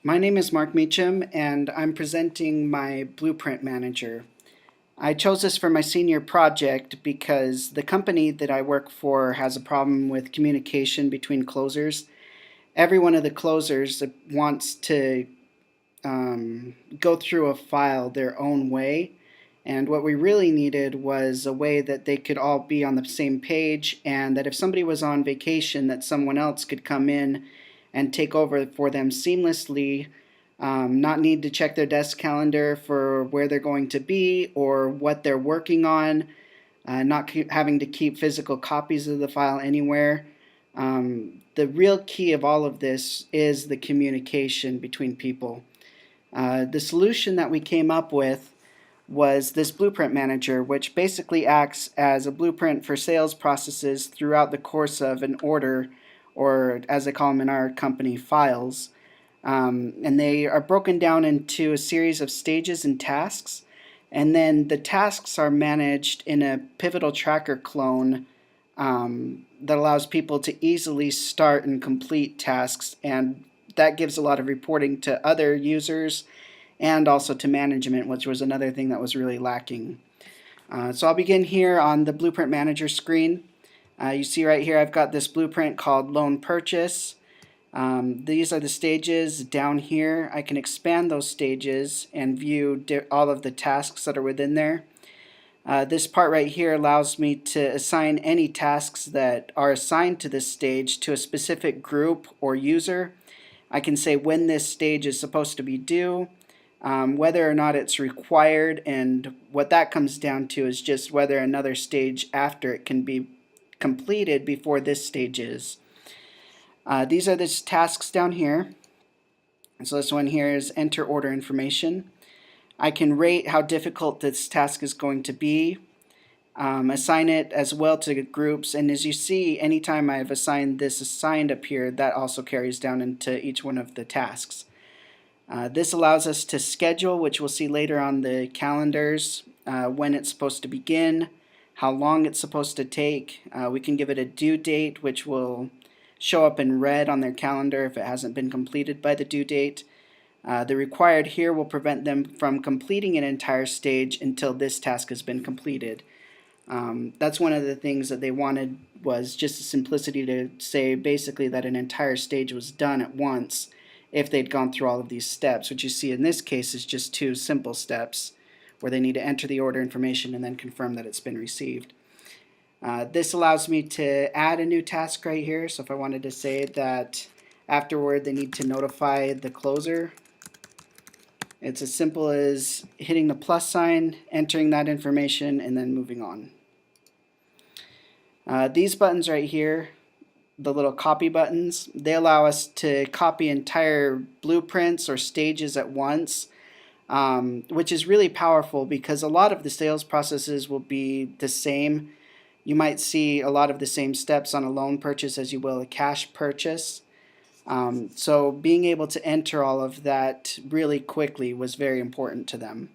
My name is Mark Meacham, and I'm presenting my Blueprint Manager. I chose this for my senior project because the company that I work for has a problem with communication between closers. Every one of the closers wants to go through a file their own way, and what we really needed was a way that they could all be on the same page, and that if somebody was on vacation, that someone else could come in and take over for them seamlessly, not need to check their desk calendar for where they're going to be or what they're working on, not having to keep physical copies of the file anywhere. The real key of all of this is the communication between people. The solution that we came up with was this Blueprint Manager, which basically acts as a blueprint for sales processes throughout the course of an order, or as they call them in our company, files. And they are broken down into a series of stages and tasks. And then the tasks are managed in a pivotal tracker clone that allows people to easily start and complete tasks. And that gives a lot of reporting to other users and also to management, which was another thing that was really lacking. So I'll begin here on the Blueprint Manager screen. You see right here I've got this blueprint called Loan Purchase. These are the stages down here. I can expand those stages and view all of the tasks that are within there. This part right here allows me to assign any tasks that are assigned to this stage to a specific group or user. I can say when this stage is supposed to be due, whether or not it's required, and what that comes down to is just whether another stage after it can be completed before this stage is. These are the tasks down here. So this one here is enter order information. I can rate how difficult this task is going to be, assign it as well to groups, and as you see, anytime I've assigned this assigned up here, that also carries down into each one of the tasks. This allows us to schedule, which we'll see later on the calendars, when it's supposed to begin, how long it's supposed to take. We can give it a due date, which will show up in red on their calendar if it hasn't been completed by the due date. The required here will prevent them from completing an entire stage until this task has been completed. That's one of the things that they wanted, was just the simplicity to say basically that an entire stage was done at once if they'd gone through all of these steps, which you see in this case is just two simple steps where they need to enter the order information and then confirm that it's been received. This allows me to add a new task right here. So if I wanted to say that afterward they need to notify the closer, it's as simple as hitting the plus sign, entering that information, and then moving on. These buttons right here, the little copy buttons, they allow us to copy entire blueprints or stages at once, which is really powerful because a lot of the sales processes will be the same. You might see a lot of the same steps on a loan purchase as you will a cash purchase. So being able to enter all of that really quickly was very important to them.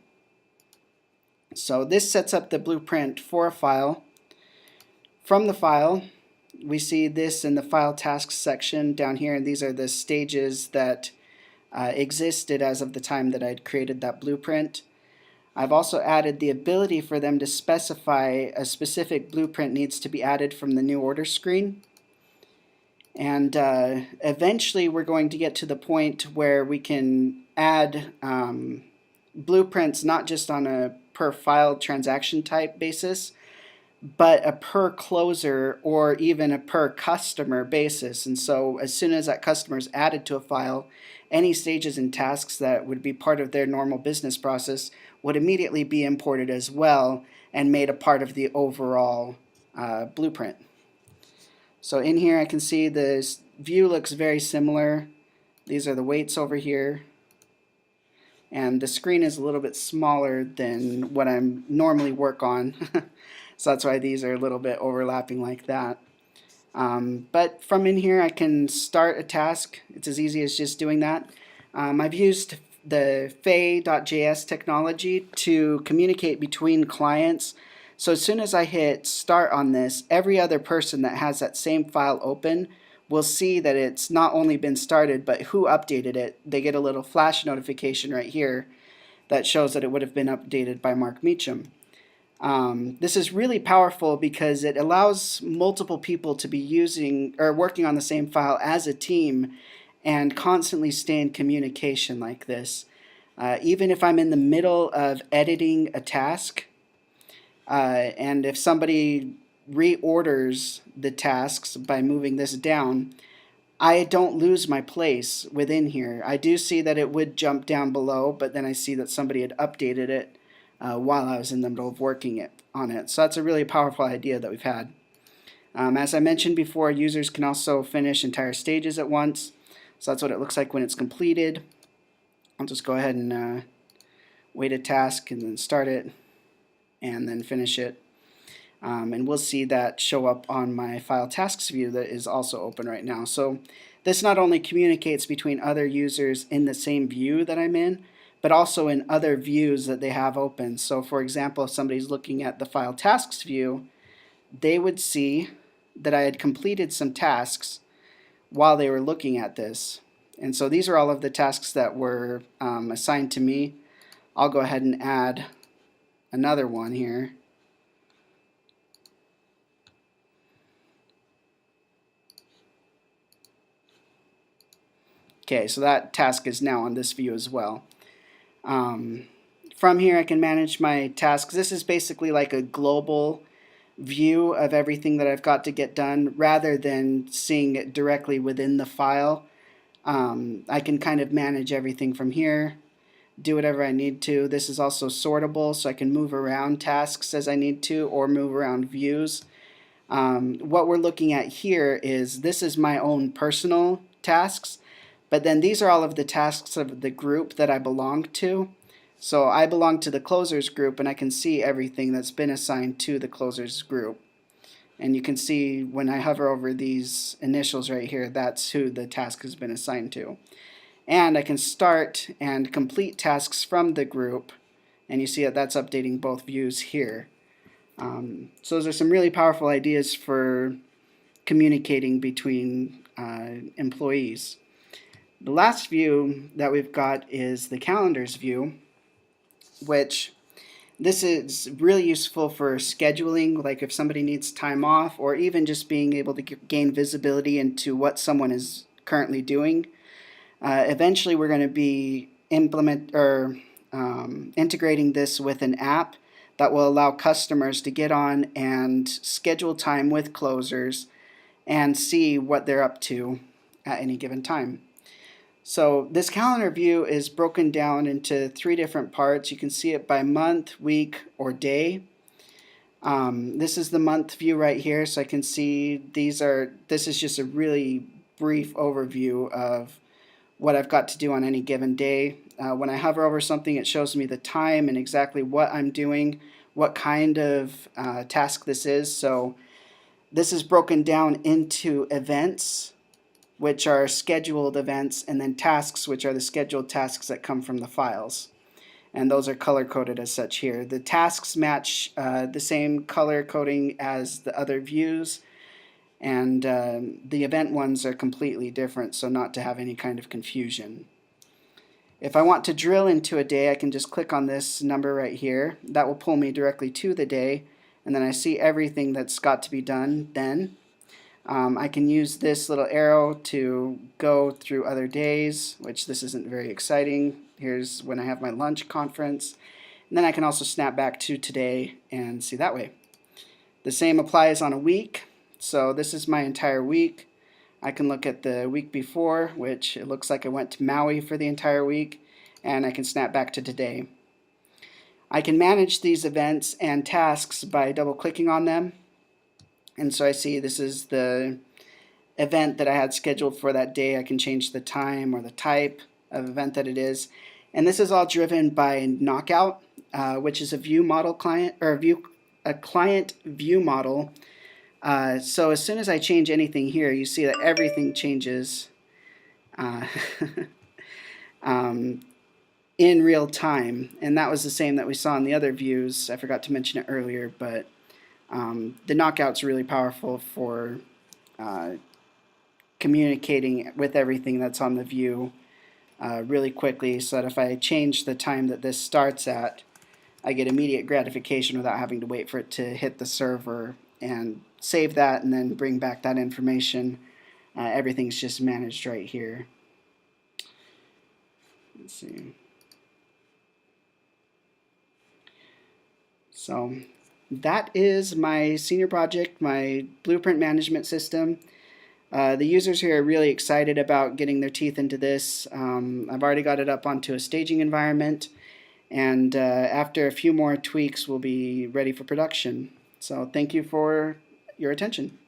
So this sets up the blueprint for a file. From the file, we see this in the file tasks section down here, and these are the stages that existed as of the time that I'd created that blueprint. I've also added the ability for them to specify a specific blueprint needs to be added from the new order screen. And eventually we're going to get to the point where we can add blueprints not just on a per file transaction type basis, but a per closer or even a per customer basis. And so as soon as that customer is added to a file, any stages and tasks that would be part of their normal business process would immediately be imported as well and made a part of the overall blueprint. So in here I can see the view looks very similar. These are the weights over here. And the screen is a little bit smaller than what I normally work on. So that's why these are a little bit overlapping like that. But from in here I can start a task. It's as easy as just doing that. I've used the Faye.js technology to communicate between clients. So as soon as I hit start on this, every other person that has that same file open will see that it's not only been started, but who updated it. They get a little flash notification right here that shows that it would have been updated by Mark Meacham. This is really powerful because it allows multiple people to be using or working on the same file as a team and constantly stay in communication like this. Even if I'm in the middle of editing a task, and if somebody reorders the tasks by moving this down, I don't lose my place within here. I do see that it would jump down below, but then I see that somebody had updated it while I was in the middle of working on it. So that's a really powerful idea that we've had. As I mentioned before, users can also finish entire stages at once. So that's what it looks like when it's completed. I'll just go ahead and wait a task and then start it and then finish it. And we'll see that show up on my file tasks view that is also open right now. So this not only communicates between other users in the same view that I'm in, but also in other views that they have open. So for example, if somebody's looking at the file tasks view, they would see that I had completed some tasks while they were looking at this. And so these are all of the tasks that were assigned to me. I'll go ahead and add another one here. Okay, so that task is now on this view as well. From here I can manage my tasks. This is basically like a global view of everything that I've got to get done rather than seeing it directly within the file. I can kind of manage everything from here, do whatever I need to. This is also sortable, so I can move around tasks as I need to or move around views. What we're looking at here is this is my own personal tasks, but then these are all of the tasks of the group that I belong to. So I belong to the closers group, and I can see everything that's been assigned to the closers group. And you can see when I hover over these initials right here, that's who the task has been assigned to. And I can start and complete tasks from the group, and you see that that's updating both views here. So those are some really powerful ideas for communicating between employees. The last view that we've got is the calendars view, which this is really useful for scheduling, like if somebody needs time off or even just being able to gain visibility into what someone is currently doing. Eventually we're going to be integrating this with an app that will allow customers to get on and schedule time with closers and see what they're up to at any given time. So this calendar view is broken down into 3 different parts. You can see it by month, week, or day. This is the month view right here, so I can see this is just a really brief overview of what I've got to do on any given day. When I hover over something, it shows me the time and exactly what I'm doing, what kind of task this is. So this is broken down into events, which are scheduled events, and then tasks, which are the scheduled tasks that come from the files. And those are color-coded as such here. The tasks match the same color coding as the other views, and the event ones are completely different, so not to have any kind of confusion. If I want to drill into a day, I can just click on this number right here. That will pull me directly to the day, and then I see everything that's got to be done then. I can use this little arrow to go through other days, which this isn't very exciting. Here's when I have my lunch conference. And then I can also snap back to today and see that way. The same applies on a week. So this is my entire week. I can look at the week before, which it looks like I went to Maui for the entire week, and I can snap back to today. I can manage these events and tasks by double-clicking on them. And so I see this is the event that I had scheduled for that day. I can change the time or the type of event that it is. And this is all driven by Knockout, which is a view model client, or a client view model. So as soon as I change anything here, you see that everything changes in real time. And that was the same that we saw in the other views. I forgot to mention it earlier, but the Knockout's really powerful for communicating with everything that's on the view really quickly, so that if I change the time that this starts at, I get immediate gratification without having to wait for it to hit the server and save that and then bring back that information. Everything's just managed right here. Let's see. So that is my senior project, my blueprint management system. The users here are really excited about getting their teeth into this. I've already got it up onto a staging environment, and after a few more tweaks, we'll be ready for production. So thank you for your attention.